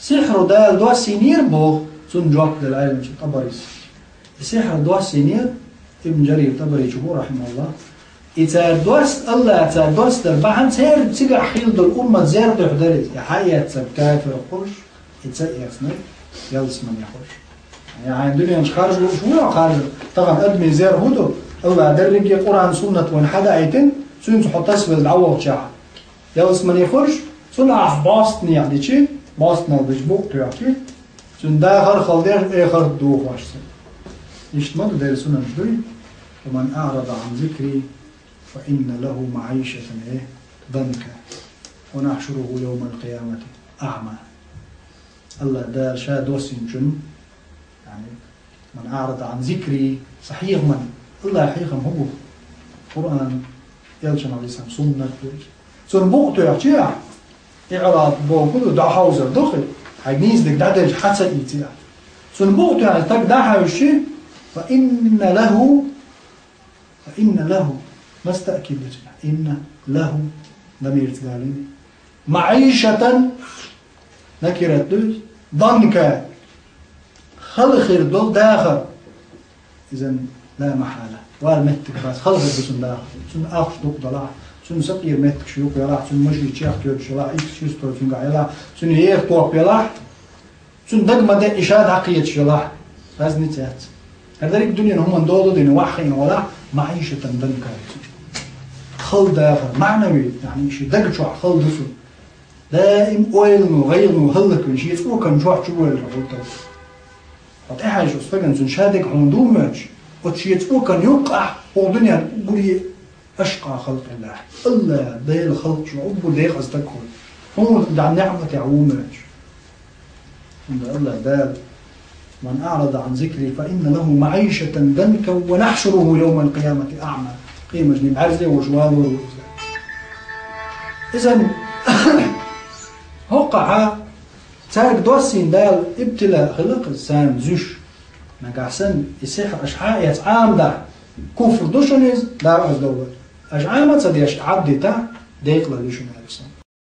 سحر دال دو سينير بوغ سن جواب للعلم طبريس السحر دو سينير ابن جرير طبري جبور رحمه الله إذا دوست الله إذا دوست البحث سير تيجي حيل دل أمة زير بحضرت يا حياة كافر يخش إذا يفنى يلس من يخش يعني الدنيا مش خارج شو خارج طبعا أدمي زير هدو الله درج قرآن سنة وين حدا أيتن سن تحط اسم العوض شاع يلس من يخش سن باستني يعني شيء باستنا بجبوق تيجي سن داخل خلدير آخر دوخ واشسن يشتمل ده سنة مجدوي ومن أعرض عن ذكري فإن له معيشة ضنكا ونحشره يوم القيامة أعمى الله ده شا دوسين جن يعني من أعرض عن ذكري صحيح من الله حقيقة هو قرآن يلجن عليه السلام سنة سن بوقته يحجيع إعراض بوقته دا حوزر دخل حينيز لك دادج حسد إيتيا سن بوقته يعني تك دا حوشي فإن له ما استأكد إن له ضمير تلالين معيشة نكرت دوز ضنكا خلخر دول داخل إذن لا محالة والمتك بس خلخر بسن داخل سن أخش دوك ضلاع سن سقير متك شيوك يلاح سن مشي تشيخ تيوك شلاح إكس شيستور فنقع يلاح سن ييخ توق يلاح سن دقمة دي إشاد عقية شلاح بس نتيات هذلك الدنيا هم ندودوا دين وحين ولا معيشة ضنكا خل داخل معنوي يعني شيء دق شو خل دفن دائم أويل وغير وهلك من شيء فوق كان جوع شو ولا حوته قطع حاجة استجن زن شادق عندهم ماش وتشيء فوق كان يوقع هو دنيا بقولي أشقى خلق الله الله ده الخلق شو أبو ده قصدك هو دع نعمة يعوم ماش عند الله ده من أعرض عن ذكري فإن له معيشة ضنكا ونحشره يوم القيامة أعمى قيمة جنب عرزة وجواله إذن وقع تارك دوسين دال ابتلاء خلق السام زوش نقعسن يسيح أشعاء يتعام دا كفر دوشنيز دار أزدوبة أشعامة تديش عبد تا ديقل ليشن ألسان